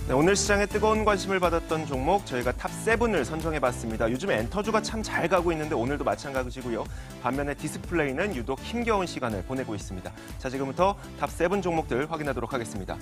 네, 오늘 시장에 뜨거운 관심을 받았던 종목 저희가 탑7을 선정해봤습니다. 요즘 엔터주가 참 잘 가고 있는데 오늘도 마찬가지고요. 반면에 디스플레이는 유독 힘겨운 시간을 보내고 있습니다. 자, 지금부터 탑7 종목들 확인하도록 하겠습니다.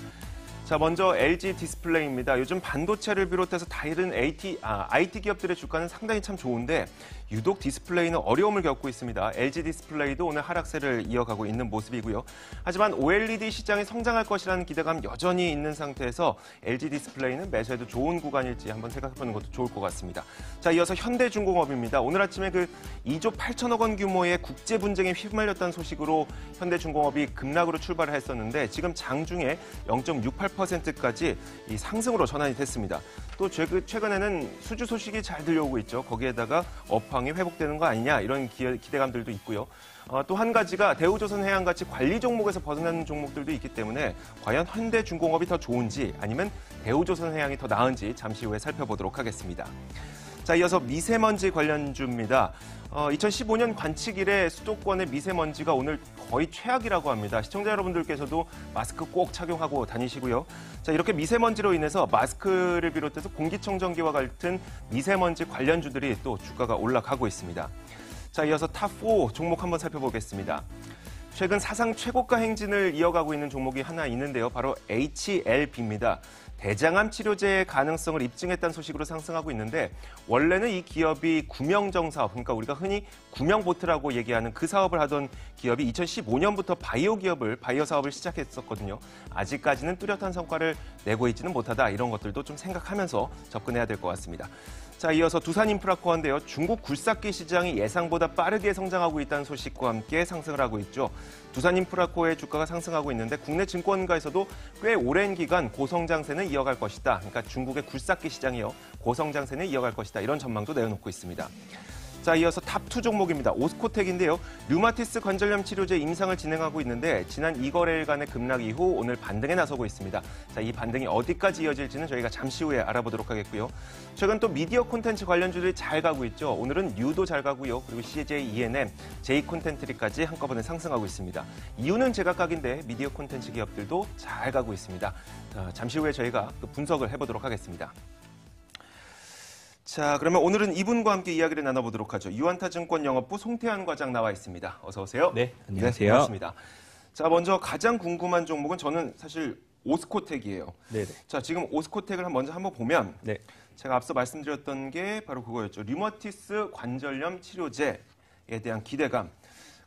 자, 먼저 LG 디스플레이입니다. 요즘 반도체를 비롯해서 다른 IT 기업들의 주가는 상당히 참 좋은데 유독 디스플레이는 어려움을 겪고 있습니다. LG 디스플레이도 오늘 하락세를 이어가고 있는 모습이고요. 하지만 OLED 시장이 성장할 것이라는 기대감 여전히 있는 상태에서 LG 디스플레이는 매수해도 좋은 구간일지 한번 생각해보는 것도 좋을 것 같습니다. 자, 이어서 현대중공업입니다. 오늘 아침에 2조 8천억 원 규모의 국제 분쟁에 휘말렸다는 소식으로 현대중공업이 급락으로 출발을 했었는데 지금 장중에 0.68%까지 이 상승으로 전환이 됐습니다. 또 최근에는 수주 소식이 잘 들려오고 있죠. 거기에다가 업황이 회복되는 거 아니냐 이런 기대감들도 있고요. 또 한 가지가 대우조선해양같이 관리 종목에서 벗어나는 종목들도 있기 때문에 과연 현대중공업이 더 좋은지 아니면 대우조선해양이 더 나은지 잠시 후에 살펴보도록 하겠습니다. 자, 이어서 미세먼지 관련주입니다. 2015년 관측 이래 수도권의 미세먼지가 오늘 거의 최악이라고 합니다. 시청자 여러분들께서도 마스크 꼭 착용하고 다니시고요. 자, 이렇게 미세먼지로 인해서 마스크를 비롯해서 공기청정기와 같은 미세먼지 관련주들이 또 주가가 올라가고 있습니다. 자, 이어서 탑4 종목 한번 살펴보겠습니다. 최근 사상 최고가 행진을 이어가고 있는 종목이 하나 있는데요. 바로 HLB입니다. 대장암 치료제의 가능성을 입증했다는 소식으로 상승하고 있는데 원래는 이 기업이 구명정 사업, 그러니까 우리가 흔히 구명보트라고 얘기하는 그 사업을 하던 기업이 2015년부터 바이오 사업을 시작했었거든요. 아직까지는 뚜렷한 성과를 내고 있지는 못하다. 이런 것들도 좀 생각하면서 접근해야 될 것 같습니다. 자, 이어서 두산인프라코어인데요. 중국 굴삭기 시장이 예상보다 빠르게 성장하고 있다는 소식과 함께 상승을 하고 있죠. 두산인프라코어의 주가가 상승하고 있는데 국내 증권가에서도 꽤 오랜 기간 고성장세는 이어갈 것이다. 그러니까 중국의 굴삭기 시장이요. 고성장세는 이어갈 것이다. 이런 전망도 내놓고 있습니다. 자, 이어서 탑2 종목입니다. 오스코텍인데요. 류마티스 관절염 치료제 임상을 진행하고 있는데 지난 2거래일간의 급락 이후 오늘 반등에 나서고 있습니다. 자, 이 반등이 어디까지 이어질지는 저희가 잠시 후에 알아보도록 하겠고요. 최근 또 미디어 콘텐츠 관련주들이 잘 가고 있죠. 오늘은 뉴도 잘 가고요. 그리고 CJ ENM, J콘텐트리까지 한꺼번에 상승하고 있습니다. 이유는 제각각인데 미디어 콘텐츠 기업들도 잘 가고 있습니다. 자, 잠시 후에 저희가 또 분석을 해보도록 하겠습니다. 자, 그러면 오늘은 이분과 함께 이야기를 나눠보도록 하죠. 유한타증권 영업부 송태환 과장 나와 있습니다. 어서 오세요. 네, 안녕하세요. 네, 반갑습니다. 자, 먼저 가장 궁금한 종목은 저는 사실 오스코텍이에요. 네. 자, 지금 오스코텍을 먼저 한번 보면 네. 제가 앞서 말씀드렸던 게 바로 그거였죠. 류머티스 관절염 치료제에 대한 기대감.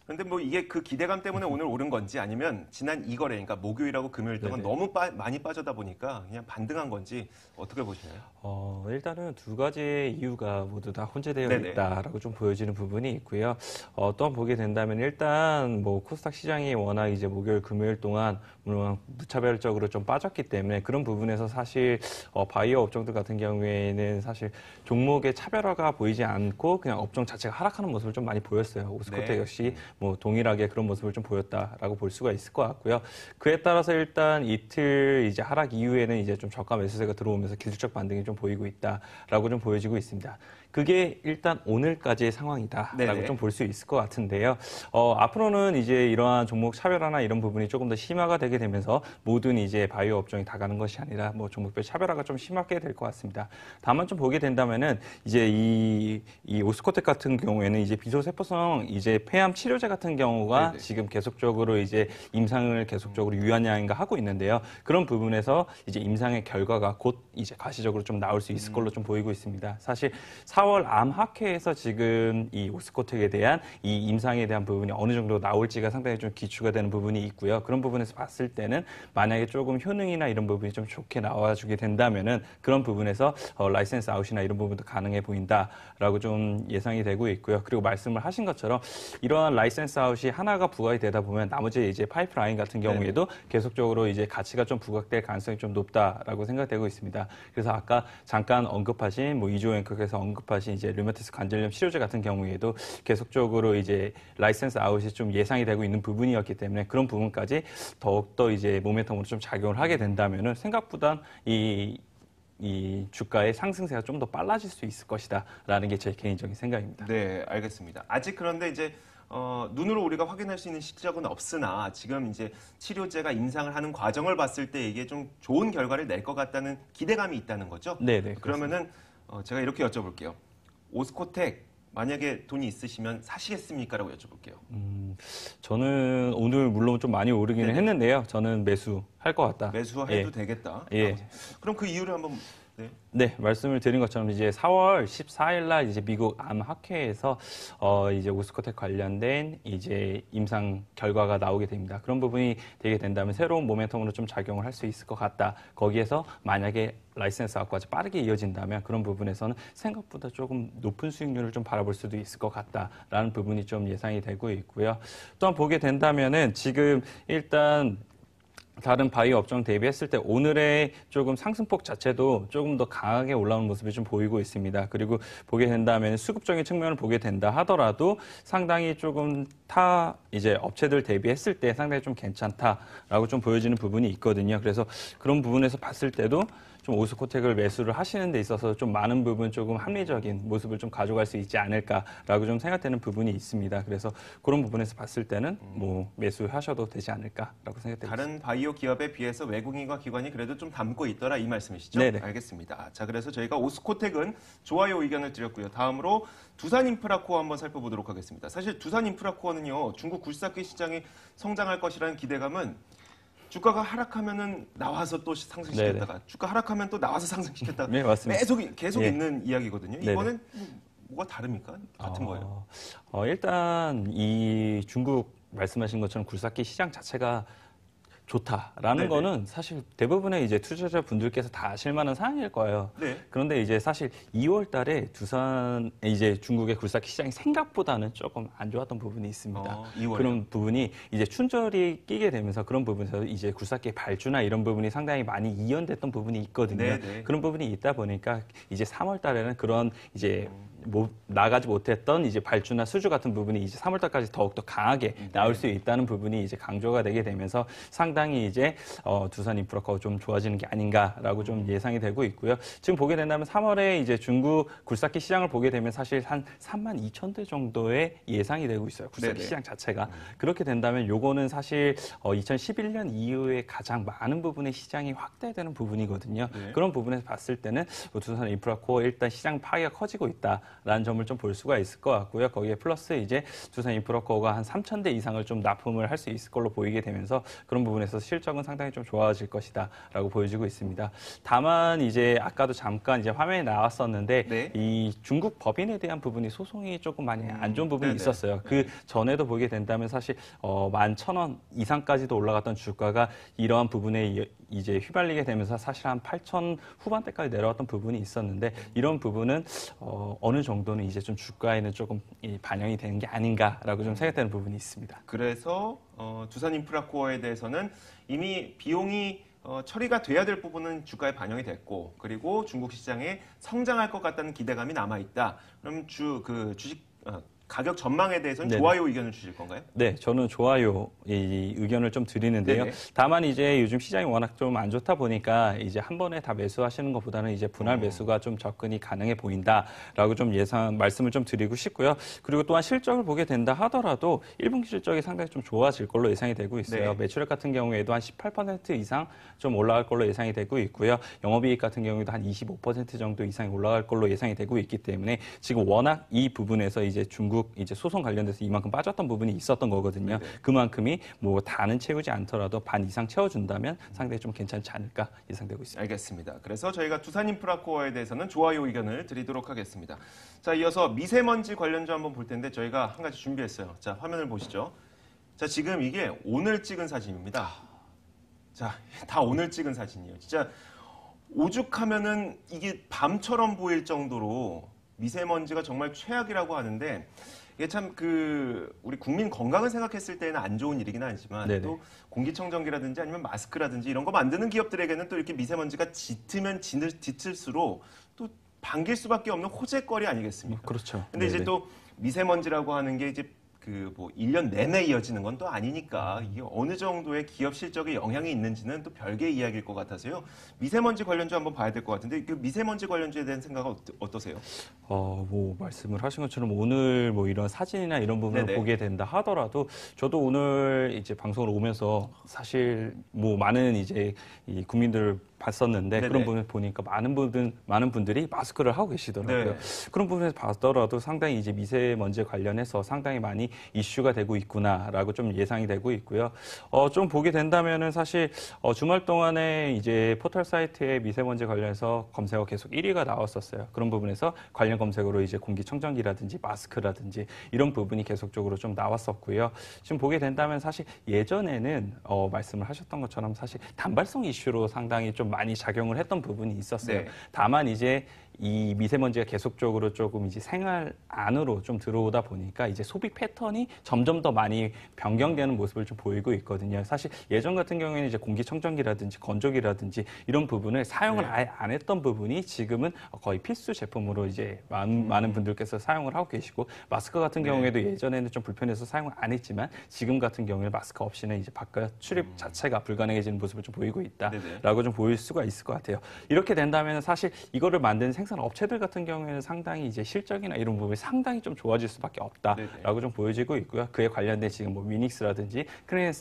그런데 뭐 이게 그 기대감 때문에 오늘 오른 건지 아니면 지난 2거래, 그러니까 목요일하고 금요일 동안 너무 많이 빠져다 보니까 그냥 반등한 건지 어떻게 보시나요? 일단은 두 가지의 이유가 모두 다 혼재되어 네네. 있다라고 좀 보여지는 부분이 있고요. 또한 보게 된다면 일단 뭐 코스닥 시장이 워낙 이제 목요일, 금요일 동안 물론 무차별적으로 좀 빠졌기 때문에 그런 부분에서 사실 바이오 업종들 같은 경우에는 사실 종목의 차별화가 보이지 않고 그냥 업종 자체가 하락하는 모습을 좀 많이 보였어요. 오스코텍 네. 역시 뭐 동일하게 그런 모습을 좀 보였다라고 볼 수가 있을 것 같고요. 그에 따라서 일단 이틀 이제 하락 이후에는 이제 좀 저가 매수세가 들어오면서 기술적 반등이 좀 보이고 있다라고 좀 보여지고 있습니다. 그게 일단 오늘까지의 상황이다라고 좀 볼 수 있을 것 같은데요. 앞으로는 이제 이러한 종목 차별화나 이런 부분이 조금 더 심화가 되게 되면서 모든 이제 바이오 업종이 다 가는 것이 아니라 뭐 종목별 차별화가 좀 심하게 될 것 같습니다. 다만 좀 보게 된다면은 이제 이 오스코텍 같은 경우에는 이제 비소세포성 이제 폐암 치료제 같은 경우가 네네. 지금 계속적으로 이제 임상을 계속적으로 유한양인가 하고 있는데요. 그런 부분에서 이제 임상의 결과가 곧 이제 가시적으로 좀 나올 수 있을 걸로 좀 보이고 있습니다. 사실 4월 암학회에서 지금 이 오스코텍에 대한 이 임상에 대한 부분이 어느 정도 나올지가 상당히 좀 기추가 되는 부분이 있고요. 그런 부분에서 봤을 때는 만약에 조금 효능이나 이런 부분이 좀 좋게 나와주게 된다면은 그런 부분에서 라이센스 아웃이나 이런 부분도 가능해 보인다라고 좀 예상이 되고 있고요. 그리고 말씀을 하신 것처럼 이러한 라이센스 아웃이 하나가 부각이 되다 보면 나머지 이제 파이프라인 같은 경우에도 계속적으로 이제 가치가 좀 부각될 가능성이 좀 높다라고 생각되고 있습니다. 그래서 아까 잠깐 언급하신 뭐 이조앵커께서 언급하신 이제 류마티스 관절염 치료제 같은 경우에도 계속적으로 이제 라이센스 아웃이 좀 예상이 되고 있는 부분이었기 때문에 그런 부분까지 더욱더 이제 모멘텀으로 좀 작용을 하게 된다면은 생각보다 이 주가의 상승세가 좀 더 빨라질 수 있을 것이다라는 게 제 개인적인 생각입니다. 네, 알겠습니다. 아직 그런데 이제 눈으로 우리가 확인할 수 있는 실적은 없으나 지금 이제 치료제가 임상을 하는 과정을 봤을 때 이게 좀 좋은 결과를 낼 것 같다는 기대감이 있다는 거죠. 네네. 그러면은 제가 이렇게 여쭤볼게요. 오스코텍 만약에 돈이 있으시면 사시겠습니까? 라고 여쭤볼게요. 저는 오늘 물론 좀 많이 오르기는 네네. 했는데요. 저는 매수할 것 같다. 매수해도 예. 되겠다. 예. 그럼 그 이유를 한번 네. 네, 말씀을 드린 것처럼 이제 4월 14일 날 이제 미국 암학회에서 이제 오스코텍 관련된 이제 임상 결과가 나오게 됩니다. 그런 부분이 되게 된다면 새로운 모멘텀으로 좀 작용을 할 수 있을 것 같다. 거기에서 만약에 라이센스 아웃까지 빠르게 이어진다면 그런 부분에서는 생각보다 조금 높은 수익률을 좀 바라볼 수도 있을 것 같다라는 부분이 좀 예상이 되고 있고요. 또한 보게 된다면은 지금 일단 다른 바이오 업종 대비했을 때 오늘의 조금 상승폭 자체도 조금 더 강하게 올라오는 모습이 좀 보이고 있습니다. 그리고 보게 된다면 수급적인 측면을 보게 된다 하더라도 상당히 조금 타 이제 업체들 대비했을 때 상당히 좀 괜찮다라고 좀 보여지는 부분이 있거든요. 그래서 그런 부분에서 봤을 때도 좀 오스코텍을 매수를 하시는 데 있어서 좀 많은 부분 조금 합리적인 모습을 좀 가져갈 수 있지 않을까라고 좀 생각되는 부분이 있습니다. 그래서 그런 부분에서 봤을 때는 뭐 매수하셔도 되지 않을까라고 생각됩니다. 다른 바이오 기업에 비해서 외국인과 기관이 그래도 좀 담고 있더라 이 말씀이시죠? 네네. 알겠습니다. 자, 그래서 저희가 오스코텍은 좋아요 의견을 드렸고요. 다음으로 두산인프라코어 한번 살펴보도록 하겠습니다. 사실 두산인프라코어는요, 중국 굴삭기 시장이 성장할 것이라는 기대감은 주가가 하락하면은 나와서 또 상승시켰다가 네네. 주가 하락하면 또 나와서 상승시켰다가 네, 맞습니다. 계속 예. 있는 이야기거든요. 네네. 이번엔 뭐가 다릅니까? 같은 거예요? 일단 이 중국 말씀하신 것처럼 굴삭기 시장 자체가 좋다라는 네네. 거는 사실 대부분의 이제 투자자 분들께서 다 아실 만한 사항일 거예요. 네. 그런데 이제 사실 2월 달에 두산 이제 중국의 굴삭기 시장이 생각보다는 조금 안 좋았던 부분이 있습니다. 2월에. 그런 부분이 이제 춘절이 끼게 되면서 그런 부분에서 이제 굴삭기 발주나 이런 부분이 상당히 많이 이연됐던 부분이 있거든요. 네네. 그런 부분이 있다 보니까 이제 3월 달에는 그런 이제 나가지 못했던 이제 발주나 수주 같은 부분이 이제 3월 달까지 더욱더 강하게 나올 수 있다는 부분이 이제 강조가 되게 되면서 상당히 이제 두산 인프라코가 좀 좋아지는 게 아닌가라고 좀 예상이 되고 있고요. 지금 보게 된다면 3월에 이제 중국 굴삭기 시장을 보게 되면 사실 한 32,000대 정도의 예상이 되고 있어요. 굴삭기 네네. 시장 자체가. 그렇게 된다면 요거는 사실 2011년 이후에 가장 많은 부분의 시장이 확대되는 부분이거든요. 네. 그런 부분에서 봤을 때는 두산 인프라코어 일단 시장 파괴가 커지고 있다라는 점을 좀 볼 수가 있을 것 같고요. 거기에 플러스 이제 두산 인프라코어가 한 3,000대 이상을 좀 납품을 할 수 있을 걸로 보이게 되면서 그런 부분에서 실적은 상당히 좀 좋아질 것이다라고 보여지고 있습니다. 다만 이제 아까도 잠깐 이제 화면에 나왔었는데 네. 이 중국 법인에 대한 부분이 소송이 조금 많이 안 좋은 부분이 네네. 있었어요. 그 전에도 보게 된다면 사실 11,000원 이상까지도 올라갔던 주가가 이러한 부분에 이제 휘발리게 되면서 사실 한 8,000 후반대까지 내려왔던 부분이 있었는데 이런 부분은 어느 정도는 이제 좀 주가에는 조금 반영이 되는 게 아닌가라고 좀 생각되는 부분이 있습니다. 그래서 두산 인프라코어에 대해서는 이미 비용이 처리가 돼야 될 부분은 주가에 반영이 됐고, 그리고 중국 시장에 성장할 것 같다는 기대감이 남아 있다. 그럼 주식 가격 전망에 대해서는 네네. 좋아요 의견을 주실 건가요? 네, 저는 좋아요 이 의견을 좀 드리는데요. 네네. 다만 이제 요즘 시장이 워낙 좀 안 좋다 보니까 이제 한 번에 다 매수하시는 것보다는 이제 분할 매수가 좀 접근이 가능해 보인다라고 좀 말씀을 좀 드리고 싶고요. 그리고 또한 실적을 보게 된다 하더라도 1분기 실적이 상당히 좀 좋아질 걸로 예상이 되고 있어요. 네. 매출액 같은 경우에도 한 18% 이상 좀 올라갈 걸로 예상이 되고 있고요. 영업이익 같은 경우에도 한 25% 정도 이상이 올라갈 걸로 예상이 되고 있기 때문에 지금 워낙 이 부분에서 이제 중국 이제 소송 관련돼서 이만큼 빠졌던 부분이 있었던 거거든요. 네네. 그만큼이 뭐 다는 채우지 않더라도 반 이상 채워준다면 상당히 좀 괜찮지 않을까 예상되고 있습니다. 알겠습니다. 그래서 저희가 두산 인프라코어에 대해서는 좋아요 의견을 드리도록 하겠습니다. 자, 이어서 미세먼지 관련주 한번 볼 텐데 저희가 한 가지 준비했어요. 자, 화면을 보시죠. 자, 지금 이게 오늘 찍은 사진입니다. 자, 다 오늘 찍은 사진이에요. 진짜 오죽하면은 이게 밤처럼 보일 정도로 미세먼지가 정말 최악이라고 하는데 이게 참 우리 국민 건강을 생각했을 때는 안 좋은 일이긴 하지만 네네. 또 공기청정기라든지 아니면 마스크라든지 이런 거 만드는 기업들에게는 또 이렇게 미세먼지가 짙으면 짙을수록 또 반길 수밖에 없는 호재거리 아니겠습니까? 그렇죠. 근데 이제 네네. 또 미세먼지라고 하는 게 이제 그 뭐 1년 내내 이어지는 건 또 아니니까 이게 어느 정도의 기업 실적에 영향이 있는지는 또 별개의 이야기일 것 같아서요. 미세먼지 관련주 한번 봐야 될 것 같은데 그 미세먼지 관련주에 대한 생각은 어떠세요? 뭐 말씀을 하신 것처럼 오늘 뭐 이런 사진이나 이런 부분을 네네. 보게 된다 하더라도 저도 오늘 이제 방송을 오면서 사실 뭐 많은 이제 이 국민들을 봤었는데 네네. 그런 부분을 보니까 많은 분들이 마스크를 하고 계시더라고요. 네. 그런 부분에서 봤더라도 상당히 이제 미세먼지 관련해서 상당히 많이 이슈가 되고 있구나라고 좀 예상이 되고 있고요. 좀 보게 된다면은 사실 주말 동안에 이제 포털 사이트에 미세먼지 관련해서 검색어 계속 1위가 나왔었어요. 그런 부분에서 관련 검색어로 이제 공기청정기라든지 마스크라든지 이런 부분이 계속적으로 좀 나왔었고요. 지금 보게 된다면 사실 예전에는 말씀을 하셨던 것처럼 사실 단발성 이슈로 상당히 좀 많이 작용을 했던 부분이 있었어요. 네. 다만 이제 이 미세먼지가 계속적으로 조금 이제 생활 안으로 좀 들어오다 보니까 이제 소비 패턴이 점점 더 많이 변경되는 모습을 좀 보이고 있거든요. 사실 예전 같은 경우에는 이제 공기청정기라든지 건조기라든지 이런 부분을 사용을 네. 아예 안 했던 부분이 지금은 거의 필수 제품으로 이제 많은 분들께서 사용을 하고 계시고 마스크 같은 네. 경우에도 예전에는 좀 불편해서 사용을 안 했지만 지금 같은 경우에는 마스크 없이는 이제 바깥 출입 자체가 불가능해지는 모습을 좀 보이고 있다라고 좀 보일 수가 있을 것 같아요. 이렇게 된다면 사실 이거를 만든 생산 업체들 같은 경우에는 상당히 이제 실적이나 이런 부분이 상당히 좀 좋아질 수밖에 없다라고 좀 보여지고 있고요. 그에 관련된 지금 뭐 위닉스라든지 크리엔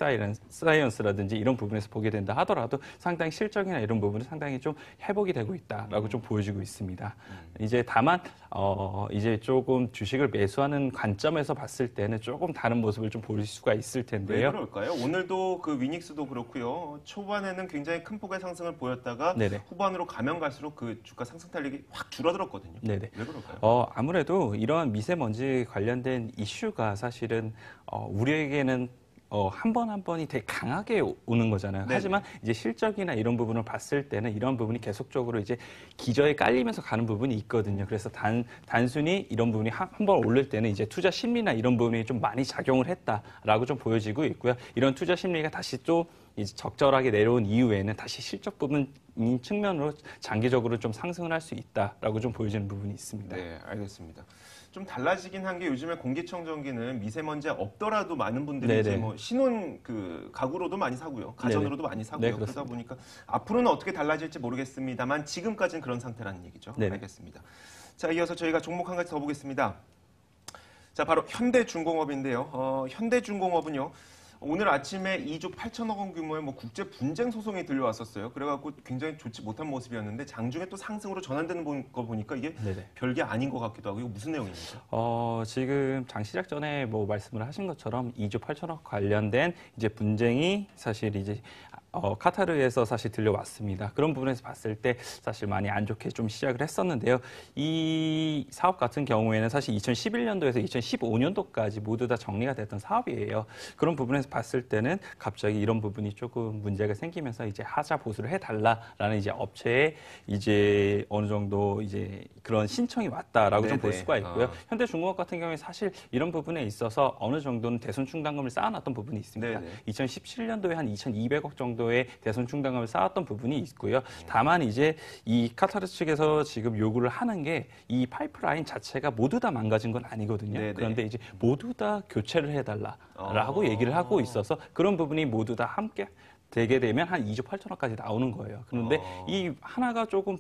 사이언스라든지 이런 부분에서 보게 된다 하더라도 상당히 실적이나 이런 부분은 상당히 좀 회복이 되고 있다라고 좀 보여지고 있습니다. 이제 다만 이제 조금 주식을 매수하는 관점에서 봤을 때는 조금 다른 모습을 좀 볼 수가 있을 왜 텐데요. 그럴까요? 오늘도 그 위닉스도 그렇고요. 초반에는 굉장히 큰 폭의 상승을 보였다가 네네. 후반으로 가면 갈수록 그 주가 상승 탄력이 확 줄어들었거든요. 네네. 왜 그럴까요? 아무래도 이러한 미세먼지 관련된 이슈가 사실은 우리에게는 한 번 한 번이 되게 강하게 오는 거잖아요. 네네. 하지만 이제 실적이나 이런 부분을 봤을 때는 이런 부분이 계속적으로 이제 기저에 깔리면서 가는 부분이 있거든요. 그래서 단순히 이런 부분이 한 번 오를 때는 이제 투자 심리나 이런 부분이 좀 많이 작용을 했다라고 좀 보여지고 있고요. 이런 투자 심리가 다시 또 이제 적절하게 내려온 이후에는 다시 실적 부분 측면으로 장기적으로 좀 상승을 할 수 있다라고 좀 보여지는 부분이 있습니다. 네, 알겠습니다. 좀 달라지긴 한 게 요즘에 공기청정기는 미세먼지 없더라도 많은 분들이 네네. 이제 뭐 신혼 그 가구로도 많이 사고요. 가전으로도 많이 사고요. 네, 그러다 그렇습니다. 보니까 앞으로는 어떻게 달라질지 모르겠습니다만 지금까지는 그런 상태라는 얘기죠. 네네. 알겠습니다. 자, 이어서 저희가 종목 한 가지 더 보겠습니다. 자, 바로 현대중공업인데요. 현대중공업은요. 오늘 아침에 2조 8천억 원 규모의 뭐 국제 분쟁 소송이 들려왔었어요. 그래갖고 굉장히 좋지 못한 모습이었는데 장중에 또 상승으로 전환되는 거 보니까 이게 네네. 별게 아닌 것 같기도 하고 이거 무슨 내용입니까? 지금 장 시작 전에 뭐 말씀을 하신 것처럼 2조 8천억 관련된 이제 분쟁이 사실 이제 카타르에서 사실 들려왔습니다. 그런 부분에서 봤을 때 사실 많이 안 좋게 좀 시작을 했었는데요. 이 사업 같은 경우에는 사실 2011년도에서 2015년도까지 모두 다 정리가 됐던 사업이에요. 그런 부분에서 봤을 때는 갑자기 이런 부분이 조금 문제가 생기면서 이제 하자 보수를 해달라라는 이제 업체에 이제 어느 정도 이제 그런 신청이 왔다라고 좀 볼 네네. 수가 있고요. 현대중공업 같은 경우에 사실 이런 부분에 있어서 어느 정도는 대손 충당금을 쌓아놨던 부분이 있습니다. 네네. 2017년도에 한 2,200억 정도의 대손 충당금을 쌓았던 부분이 있고요. 다만 이제 이 카타르 측에서 지금 요구를 하는 게 이 파이프라인 자체가 모두 다 망가진 건 아니거든요. 네네. 그런데 이제 모두 다 교체를 해달라라고 얘기를 하고 있어서 그런 부분이 모두 다 함께 되게 되면 한 2조 8천억까지 나오는 거예요. 그런데 이 하나가 조금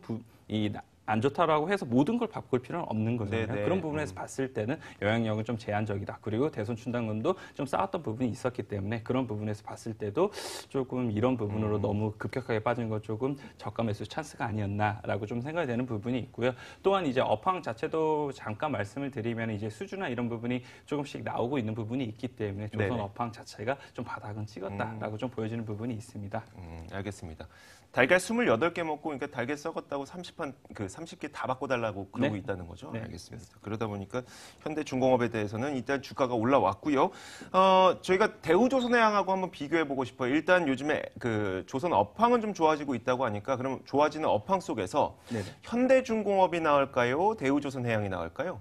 안 좋다라고 해서 모든 걸 바꿀 필요는 없는 거잖아요. 네네. 그런 부분에서 봤을 때는 영향력은 좀 제한적이다. 그리고 대손 충당금도 좀 쌓았던 부분이 있었기 때문에 그런 부분에서 봤을 때도 조금 이런 부분으로 너무 급격하게 빠진 것 조금 저가 매수 찬스가 아니었나라고 좀 생각이 되는 부분이 있고요. 또한 이제 업황 자체도 잠깐 말씀을 드리면 이제 수주나 이런 부분이 조금씩 나오고 있는 부분이 있기 때문에 조선 네네. 업황 자체가 좀 바닥은 찍었다라고 좀 보여지는 부분이 있습니다. 알겠습니다. 달걀 28개 먹고 그러니까 달걀 썩었다고 30개 다 바꿔달라고 그러고 네. 있다는 거죠. 네, 알겠습니다. 그러다 보니까 현대중공업에 대해서는 일단 주가가 올라왔고요. 저희가 대우조선해양하고 한번 비교해보고 싶어요. 일단 요즘에 그 조선 업황은 좀 좋아지고 있다고 하니까 그럼 좋아지는 업황 속에서 네네. 현대중공업이 나을까요? 대우조선해양이 나을까요?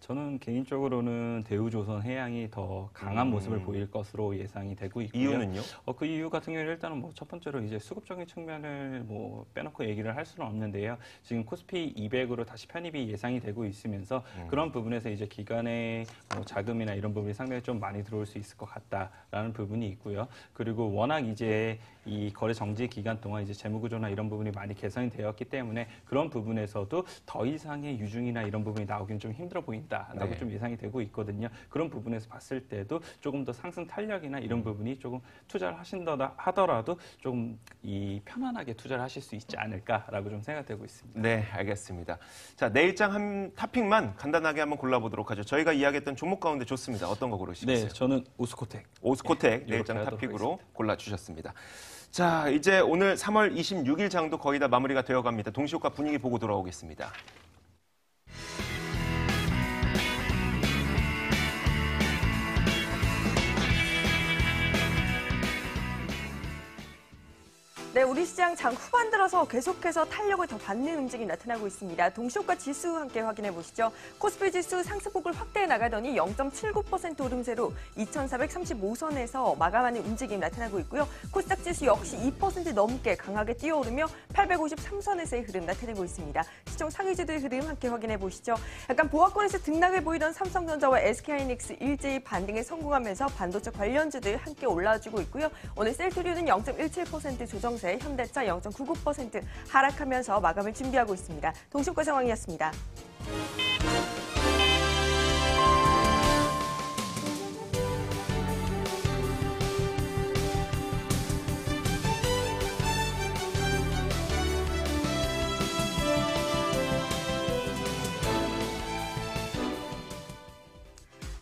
저는 개인적으로는 대우조선해양이 더 강한 모습을 보일 것으로 예상이 되고 있고요. 이유는요? 그 이유 같은 경우는 일단은 뭐 첫 번째로 이제 수급적인 측면을 뭐 빼놓고 얘기를 할 수는 없는데요. 지금 코스피 200으로 다시 편입이 예상이 되고 있으면서 그런 부분에서 이제 기관의 자금이나 이런 부분이 상당히 좀 많이 들어올 수 있을 것 같다라는 부분이 있고요. 그리고 워낙 이제 이 거래 정지 기간 동안 이제 재무구조나 이런 부분이 많이 개선이 되었기 때문에 그런 부분에서도 더 이상의 유중이나 이런 부분이 나오기는 좀 힘들어 보인다라고 네. 좀 예상이 되고 있거든요. 그런 부분에서 봤을 때도 조금 더 상승 탄력이나 이런 부분이 조금 투자를 하신다 하더라도 조금 이 편안하게 투자를 하실 수 있지 않을까라고 좀 생각되고 있습니다. 네, 알겠습니다. 자, 내일장 한 탑픽만 간단하게 한번 골라보도록 하죠. 저희가 이야기했던 종목 가운데 좋습니다. 어떤 거 고르시겠어요? 네, 저는 오스코텍. 오스코텍 내일장 이렇게 하도록 탑픽으로 골라주셨습니다. 자, 이제 오늘 3월 26일 장도 거의 다 마무리가 되어갑니다. 동시효과 분위기 보고 돌아오겠습니다. 네, 우리 시장 장 후반 들어서 계속해서 탄력을 더 받는 움직임이 나타나고 있습니다. 동시효과 지수 함께 확인해 보시죠. 코스피 지수 상승폭을 확대해 나가더니 0.79% 오름세로 2,435선에서 마감하는 움직임이 나타나고 있고요. 코스닥 지수 역시 2% 넘게 강하게 뛰어오르며 853선에서의 흐름 나타내고 있습니다. 시총 상위주들 흐름 함께 확인해 보시죠. 약간 보합권에서 등락을 보이던 삼성전자와 SK하이닉스 일제히 반등에 성공하면서 반도체 관련주들 함께 올라와주고 있고요. 오늘 셀트리온은 0.17% 조정세, 현대차 0.99% 하락하면서 마감을 준비하고 있습니다. 동시효과 상황이었습니다.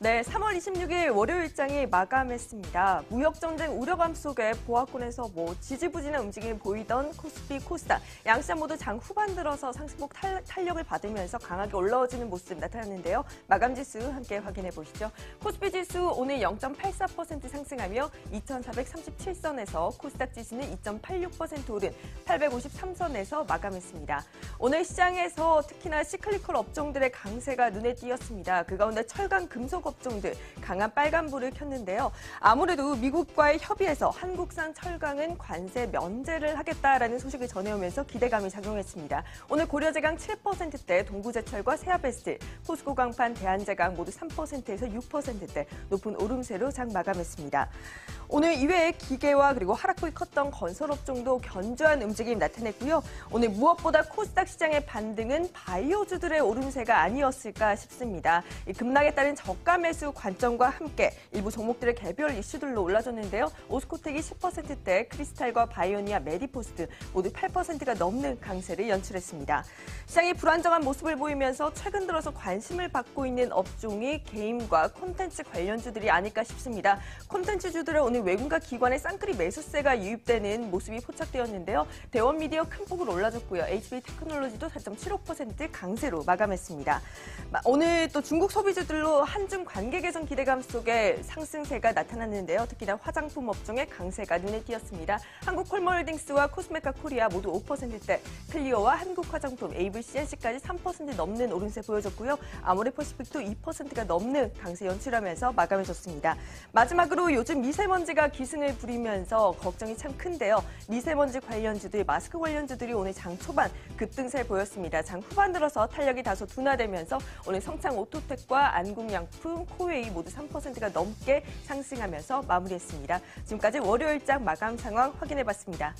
네, 3월 26일 월요일장이 마감했습니다. 무역전쟁 우려감 속에 보합권에서 지지부진한 움직임을 보이던 코스피, 코스닥, 양시장 모두 장 후반 들어서 상승폭 탄력을 받으면서 강하게 올라와주는 모습 나타났는데요. 마감지수 함께 확인해 보시죠. 코스피 지수 오늘 0.84% 상승하며 2,437선에서 코스닥 지수는 2.86% 오른 853선에서 마감했습니다. 오늘 시장에서 특히나 시클리컬 업종들의 강세가 눈에 띄었습니다. 그 가운데 철강, 금속 업종들 강한 빨간불을 켰는데요. 아무래도 미국과의 협의에서 한국산 철강은 관세 면제를 하겠다라는 소식을 전해오면서 기대감이 작용했습니다. 오늘 고려제강 7%대, 동부제철과 세아베스트, 포스코 강판, 대한제강 모두 3%에서 6%대 높은 오름세로 장 마감했습니다. 오늘 이외에 기계와 그리고 하락폭이 컸던 건설업종도 견조한 움직임이 나타냈고요. 오늘 무엇보다 코스닥 시장의 반등은 바이오주들의 오름세가 아니었을까 싶습니다. 이 급락에 따른 저가 매수 관점과 함께 일부 종목들의 개별 이슈들로 올라졌는데요. 오스코텍이 10%대, 크리스탈과 바이오니아, 메디포스트 모두 8%가 넘는 강세를 연출했습니다. 시장이 불안정한 모습을 보이면서 최근 들어서 관심을 받고 있는 업종이 게임과 콘텐츠 관련주들이 아닐까 싶습니다. 콘텐츠주들은 오늘 외국과 기관의 쌍끌이 매수세가 유입되는 모습이 포착되었는데요. 대원미디어 큰 폭으로 올라졌고요. HB테크놀로지도 4.75% 강세로 마감했습니다. 오늘 또 중국 소비주들로 한중 관계 개선 기대감 속에 상승세가 나타났는데요. 특히나 화장품 업종의 강세가 눈에 띄었습니다. 한국콜몰딩스와 코스메카 코리아 모두 5%대, 클리오와 한국화장품, AVCNC까지 3% 넘는 오름세 보여줬고요. 아모레퍼시픽도 2%가 넘는 강세 연출하면서 마감해줬습니다. 마지막으로 요즘 미세먼지가 기승을 부리면서 걱정이 참 큰데요. 미세먼지 관련주들, 마스크 관련주들이 오늘 장 초반 급등세 보였습니다. 장 후반 들어서 탄력이 다소 둔화되면서 오늘 성창 오토텍과 안국양품, 코웨이 모두 3%가 넘게 상승하면서 마무리했습니다. 지금까지 월요일장 마감 상황 확인해봤습니다.